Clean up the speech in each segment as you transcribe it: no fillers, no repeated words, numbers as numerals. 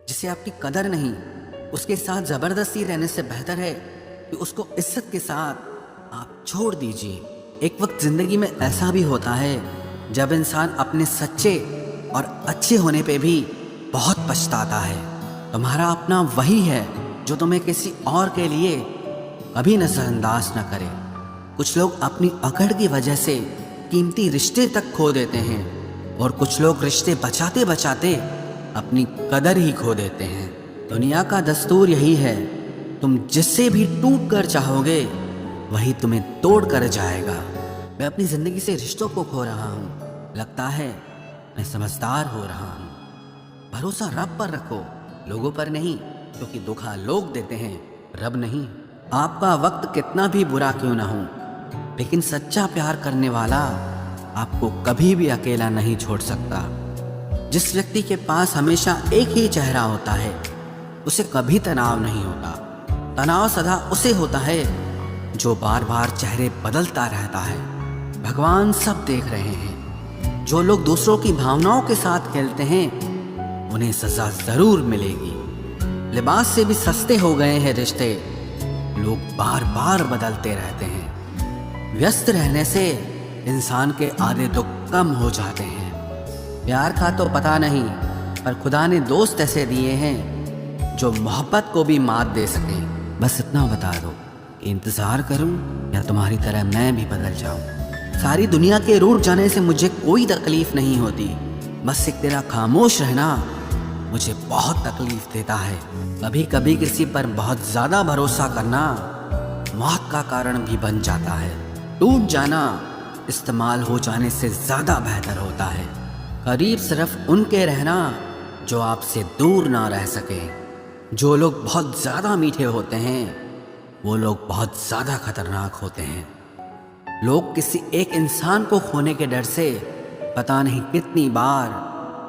जिसे आपकी कदर नहीं, उसके साथ ज़बरदस्ती रहने से बेहतर है कि उसको इज्जत के साथ आप छोड़ दीजिए। एक वक्त ज़िंदगी में ऐसा भी होता है जब इंसान अपने सच्चे और अच्छे होने पे भी बहुत पछताता है। तुम्हारा अपना वही है जो तुम्हें किसी और के लिए कभी नज़रअंदाज न करे। कुछ लोग अपनी अकड़ की वजह से कीमती रिश्ते तक खो देते हैं और कुछ लोग रिश्ते बचाते बचाते अपनी कदर ही खो देते हैं। दुनिया का दस्तूर यही है, तुम जिससे भी टूट कर चाहोगे वही तुम्हें तोड़ कर जाएगा। मैं अपनी ज़िंदगी से रिश्तों को खो रहा हूँ। लगता है मैं समझदार हो रहा हूँ। भरोसा रब पर रखो, लोगों पर नहीं, क्योंकि धोखा लोग देते हैं, रब नहीं। आपका वक्त कितना भी बुरा क्यों ना हो, लेकिन सच्चा प्यार करने वाला आपको कभी भी अकेला नहीं छोड़ सकता। जिस व्यक्ति के पास हमेशा एक ही चेहरा होता है उसे कभी तनाव नहीं होता। तनाव सदा उसे होता है जो बार बार चेहरे बदलता रहता है। भगवान सब देख रहे हैं। जो लोग दूसरों की भावनाओं के साथ खेलते हैं उन्हें सजा जरूर मिलेगी। लिबास से भी सस्ते हो गए हैं रिश्ते, लोग बार बार बदलते रहते हैं। व्यस्त रहने से इंसान के आधे दुख कम हो जाते हैं। प्यार का तो पता नहीं, पर खुदा ने दोस्त ऐसे दिए हैं जो मोहब्बत को भी मात दे सके। बस इतना बता दो कि इंतज़ार करूं या तुम्हारी तरह मैं भी बदल जाऊं। सारी दुनिया के रूठ जाने से मुझे कोई तकलीफ नहीं होती, बस एक तेरा खामोश रहना मुझे बहुत तकलीफ देता है। कभी कभी किसी पर बहुत ज़्यादा भरोसा करना मौत का कारण भी बन जाता है। टूट जाना इस्तेमाल हो जाने से ज़्यादा बेहतर होता है। करीब सिर्फ उनके रहना जो आपसे दूर ना रह सके। जो लोग बहुत ज़्यादा मीठे होते हैं वो लोग बहुत ज़्यादा खतरनाक होते हैं। लोग किसी एक इंसान को खोने के डर से पता नहीं कितनी बार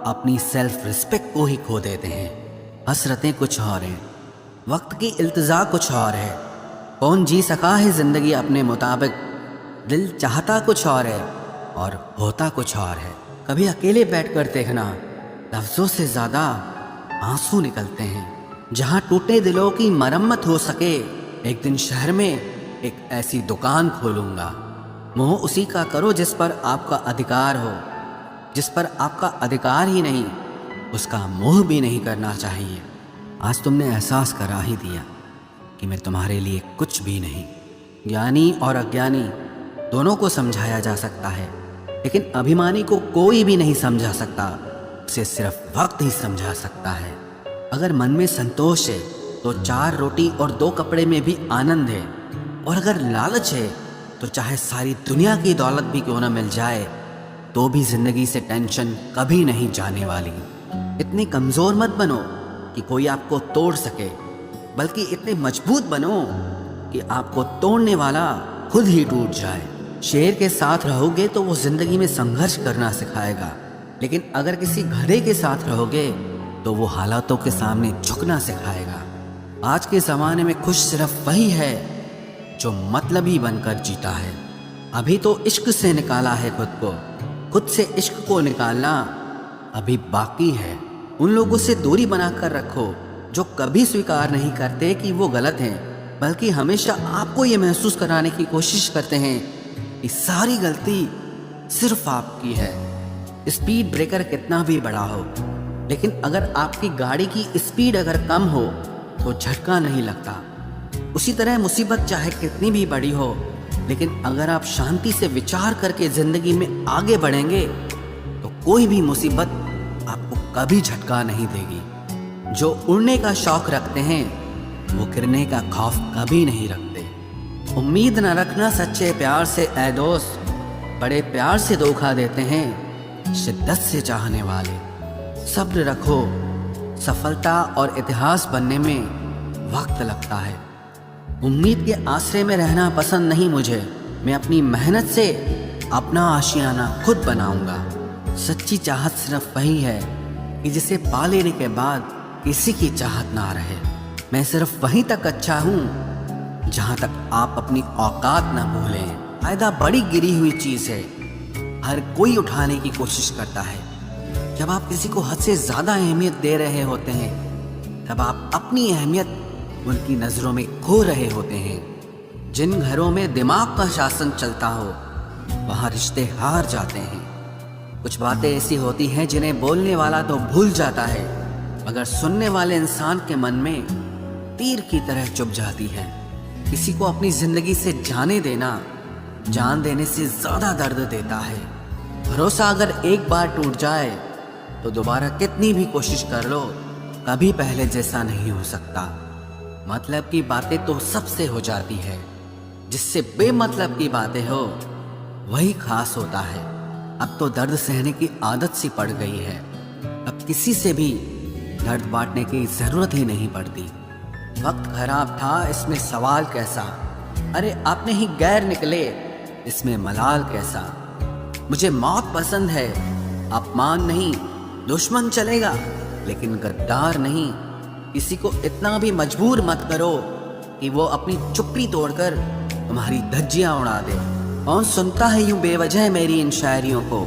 अपनी सेल्फ रिस्पेक्ट को ही खो देते हैं। हसरतें कुछ और हैं, वक्त की इल्तिजा कुछ और है। कौन जी सका है ज़िंदगी अपने मुताबिक, दिल चाहता कुछ और है और होता कुछ और है। कभी अकेले बैठकर देखना, लफ्ज़ों से ज़्यादा आंसू निकलते हैं। जहाँ टूटे दिलों की मरम्मत हो सके, एक दिन शहर में एक ऐसी दुकान खोलूँगा। मोह उसी का करो जिस पर आपका अधिकार हो। जिस पर आपका अधिकार ही नहीं, उसका मोह भी नहीं करना चाहिए। आज तुमने एहसास करा ही दिया कि मैं तुम्हारे लिए कुछ भी नहीं। ज्ञानी और अज्ञानी दोनों को समझाया जा सकता है, लेकिन अभिमानी को कोई भी नहीं समझा सकता। उसे सिर्फ वक्त ही समझा सकता है। अगर मन में संतोष है तो 4 रोटी और 2 कपड़े में भी आनंद है, और अगर लालच है तो चाहे सारी दुनिया की दौलत भी क्यों न मिल जाए तो भी जिंदगी से टेंशन कभी नहीं जाने वाली। इतने कमज़ोर मत बनो कि कोई आपको तोड़ सके, बल्कि इतने मजबूत बनो कि आपको तोड़ने वाला खुद ही टूट जाए। शेर के साथ रहोगे तो वो ज़िंदगी में संघर्ष करना सिखाएगा, लेकिन अगर किसी गधे के साथ रहोगे तो वो हालातों के सामने झुकना सिखाएगा। आज के ज़माने में खुश सिर्फ वही है जो मतलबी बनकर जीता है। अभी तो इश्क से निकाला है खुद से इश्क को निकालना अभी बाकी है। उन लोगों से दूरी बनाकर रखो जो कभी स्वीकार नहीं करते कि वो गलत हैं, बल्कि हमेशा आपको ये महसूस कराने की कोशिश करते हैं कि सारी गलती सिर्फ आपकी है। स्पीड ब्रेकर कितना भी बड़ा हो, लेकिन अगर आपकी गाड़ी की स्पीड अगर कम हो तो झटका नहीं लगता। उसी तरह मुसीबत चाहे कितनी भी बड़ी हो, लेकिन अगर आप शांति से विचार करके ज़िंदगी में आगे बढ़ेंगे तो कोई भी मुसीबत आपको कभी झटका नहीं देगी। जो उड़ने का शौक रखते हैं वो गिरने का खौफ कभी नहीं रखते। उम्मीद न रखना सच्चे प्यार से ऐ दोस्त, बड़े प्यार से धोखा देते हैं शिद्दत से चाहने वाले। सब्र रखो, सफलता और इतिहास बनने में वक्त लगता है। उम्मीद के आसरे में रहना पसंद नहीं मुझे। मैं अपनी मेहनत से अपना आशियाना खुद बनाऊंगा। सच्ची चाहत सिर्फ वही है कि जिसे पा लेने के बाद किसी की चाहत ना रहे। मैं सिर्फ वहीं तक अच्छा हूँ जहाँ तक आप अपनी औकात ना भूलें। फायदा बड़ी गिरी हुई चीज़ है, हर कोई उठाने की कोशिश करता है। जब आप किसी को हद से ज़्यादा अहमियत दे रहे होते हैं तब आप अपनी अहमियत उनकी नज़रों में खो रहे होते हैं। जिन घरों में दिमाग का शासन चलता हो वहाँ रिश्ते हार जाते हैं। कुछ बातें ऐसी होती हैं जिन्हें बोलने वाला तो भूल जाता है, मगर सुनने वाले इंसान के मन में तीर की तरह चुभ जाती है। किसी को अपनी जिंदगी से जाने देना जान देने से ज्यादा दर्द देता है। भरोसा अगर एक बार टूट जाए तो दोबारा कितनी भी कोशिश कर लो, कभी पहले जैसा नहीं हो सकता। मतलब की बातें तो सबसे हो जाती है, जिससे बेमतलब की बातें हो वही खास होता है। अब तो दर्द सहने की आदत सी पड़ गई है, अब किसी से भी दर्द बांटने की जरूरत ही नहीं पड़ती। वक्त खराब था, इसमें सवाल कैसा, अरे आपने ही गैर निकले, इसमें मलाल कैसा। मुझे मौत पसंद है, अपमान नहीं, दुश्मन चलेगा लेकिन गद्दार नहीं। किसी को इतना भी मजबूर मत करो कि वो अपनी चुप्पी तोड़कर तुम्हारी धज्जियां उड़ा दे। कौन सुनता है यूं बेवजह मेरी इन शायरियों को?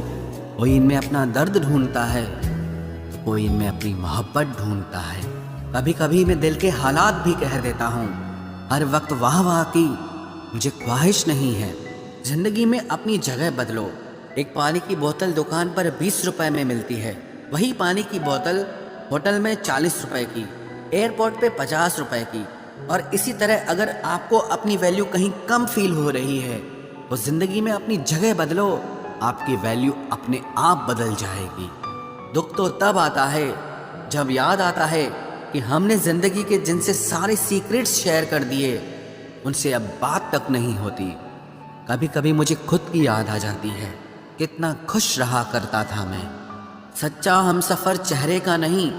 कोई इनमें अपना दर्द ढूंढता है, कोई इनमें अपनी मोहब्बत ढूंढता है। कभी कभी मैं दिल के हालात भी कह देता हूँ। हर वक्त वाह वाह की मुझे ख्वाहिश नहीं है। जिंदगी में अपनी जगह बदलो। एक पानी की बोतल दुकान पर 20 रुपए में मिलती है, वही पानी की बोतल होटल में 40 रुपए की, एयरपोर्ट पे 50 रुपए की। और इसी तरह अगर आपको अपनी वैल्यू कहीं कम फील हो रही है तो जिंदगी में अपनी जगह बदलो, आपकी वैल्यू अपने आप बदल जाएगी। दुख तो तब आता है जब याद आता है कि हमने जिंदगी के जिनसे सारे सीक्रेट्स शेयर कर दिए उनसे अब बात तक नहीं होती। कभी कभी मुझे खुद की याद आ जाती है, कितना खुश रहा करता था मैं। सच्चा हमसफर चेहरे का नहीं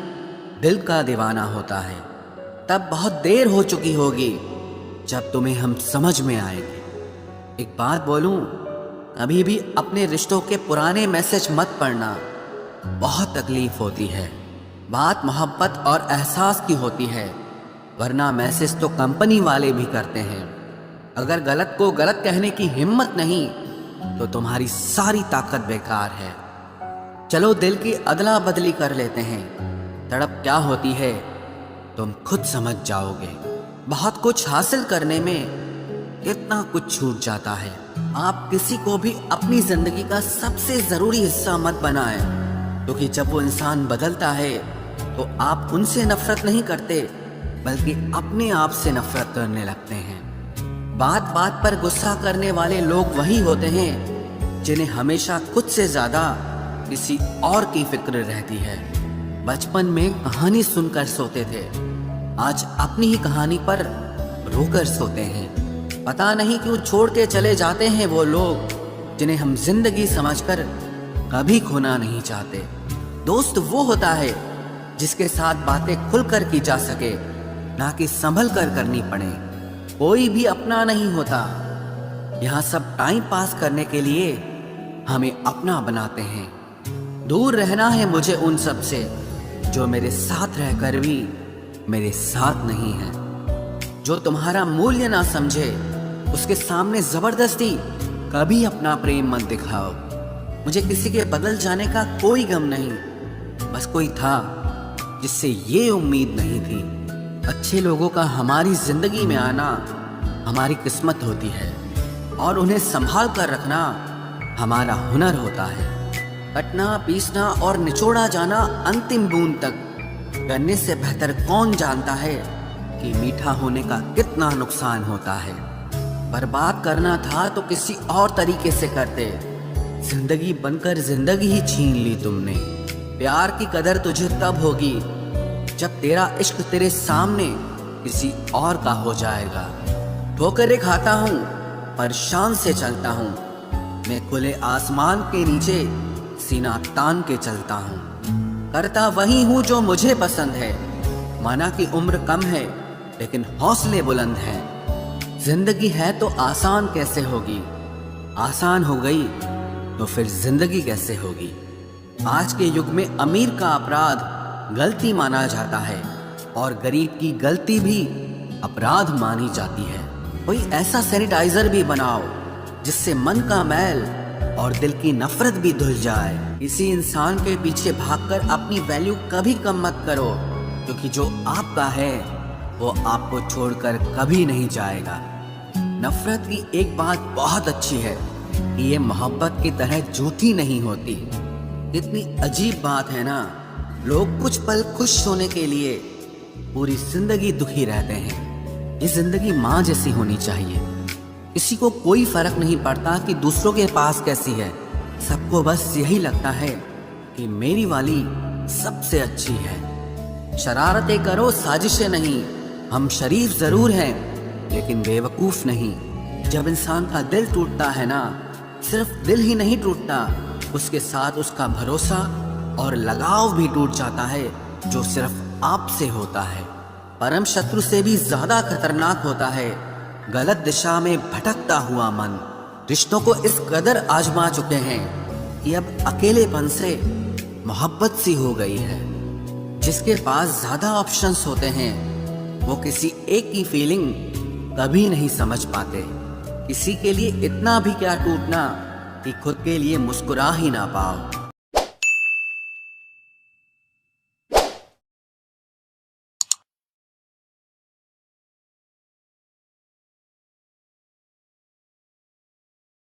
दिल का दीवाना होता है। तब बहुत देर हो चुकी होगी जब तुम्हें हम समझ में आएंगे। एक बात बोलूं, कभी भी अपने रिश्तों के पुराने मैसेज मत पढ़ना, बहुत तकलीफ होती है। बात मोहब्बत और एहसास की होती है, वरना मैसेज तो कंपनी वाले भी करते हैं। अगर गलत को गलत कहने की हिम्मत नहीं तो तुम्हारी सारी ताकत बेकार है। चलो दिल की अदला बदली कर लेते हैं, तड़प क्या होती है तुम खुद समझ जाओगे। बहुत कुछ हासिल करने में कितना कुछ छूट जाता है। आप किसी को भी अपनी जिंदगी का सबसे जरूरी हिस्सा मत बनाएं, क्योंकि जब वो इंसान बदलता है तो आप उनसे नफरत नहीं करते बल्कि अपने आप से नफरत करने लगते हैं। बात बात पर गुस्सा करने वाले लोग वही होते हैं जिन्हें हमेशा खुद से ज्यादा किसी और की फिक्र रहती है। बचपन में कहानी सुनकर सोते थे, आज अपनी ही कहानी पर रोकर सोते हैं। पता नहीं क्यों छोड़ के चले जाते हैं वो लोग जिन्हें हम जिंदगी समझकर कभी खोना नहीं चाहते। दोस्त वो होता है जिसके साथ बातें खुलकर की जा सके, ना कि संभल कर करनी पड़े। कोई भी अपना नहीं होता, यहाँ सब टाइम पास करने के लिए हमें अपना बनाते हैं। दूर रहना है मुझे उन सब से जो मेरे साथ रहकर भी मेरे साथ नहीं है। जो तुम्हारा मूल्य ना समझे उसके सामने जबरदस्ती कभी अपना प्रेम मत दिखाओ। मुझे किसी के बदल जाने का कोई गम नहीं, बस कोई था जिससे ये उम्मीद नहीं थी। अच्छे लोगों का हमारी जिंदगी में आना हमारी किस्मत होती है और उन्हें संभाल कर रखना हमारा हुनर होता है। कटना, पीसना और निचोड़ा जाना अंतिम बूंद तक करने से बेहतर कौन जानता है कि मीठा होने का कितना नुकसान होता है। बर्बाद करना था तो किसी और तरीके से करते, जिंदगी बनकर जिंदगी ही छीन ली तुमने। प्यार की कदर तुझे तब होगी जब तेरा इश्क तेरे सामने किसी और का हो जाएगा। ठोकरें खाता हूँ पर शान से चलता हूँ, मैं खुले आसमान के नीचे सीना तान के चलता हूँ। करता वही हूँ जो मुझे पसंद है, माना कि उम्र कम है लेकिन हौसले बुलंद हैं। जिंदगी है तो आसान कैसे होगी, आसान हो गई तो फिर जिंदगी कैसे होगी। आज के युग में अमीर का अपराध गलती माना जाता है और गरीब की गलती भी अपराध मानी जाती है। कोई ऐसा सैनिटाइजर भी बनाओ जिससे मन का मैल और दिल की नफरत भी धुल जाए। किसी इंसान के पीछे भागकर अपनी वैल्यू कभी कम मत करो, क्योंकि जो आपका है वो आपको छोड़कर कभी नहीं जाएगा। नफरत की एक बात बहुत अच्छी है कि ये मोहब्बत की तरह झूठी नहीं होती। कितनी अजीब बात है ना, लोग कुछ पल खुश होने के लिए पूरी जिंदगी दुखी रहते हैं। ये जिंदगी माँ जैसी होनी चाहिए। किसी को कोई फर्क नहीं पड़ता कि दूसरों के पास कैसी है, सबको बस यही लगता है कि मेरी वाली सबसे अच्छी है। शरारतें करो, साजिशें नहीं। हम शरीफ जरूर हैं लेकिन बेवकूफ नहीं। जब इंसान का दिल टूटता है ना, सिर्फ दिल ही नहीं टूटता, उसके साथ उसका भरोसा और लगाव भी टूट जाता है, जो सिर्फ आपसे होता है। परम शत्रु से भी ज्यादा खतरनाक होता है गलत दिशा में भटकता हुआ मन। रिश्तों को इस कदर आजमा चुके हैं कि अब अकेलेपन से मोहब्बत सी हो गई है। जिसके पास ज्यादा ऑप्शंस होते हैं वो किसी एक की फीलिंग कभी नहीं समझ पाते। किसी के लिए इतना भी क्या टूटना कि खुद के लिए मुस्कुरा ही ना पाओ।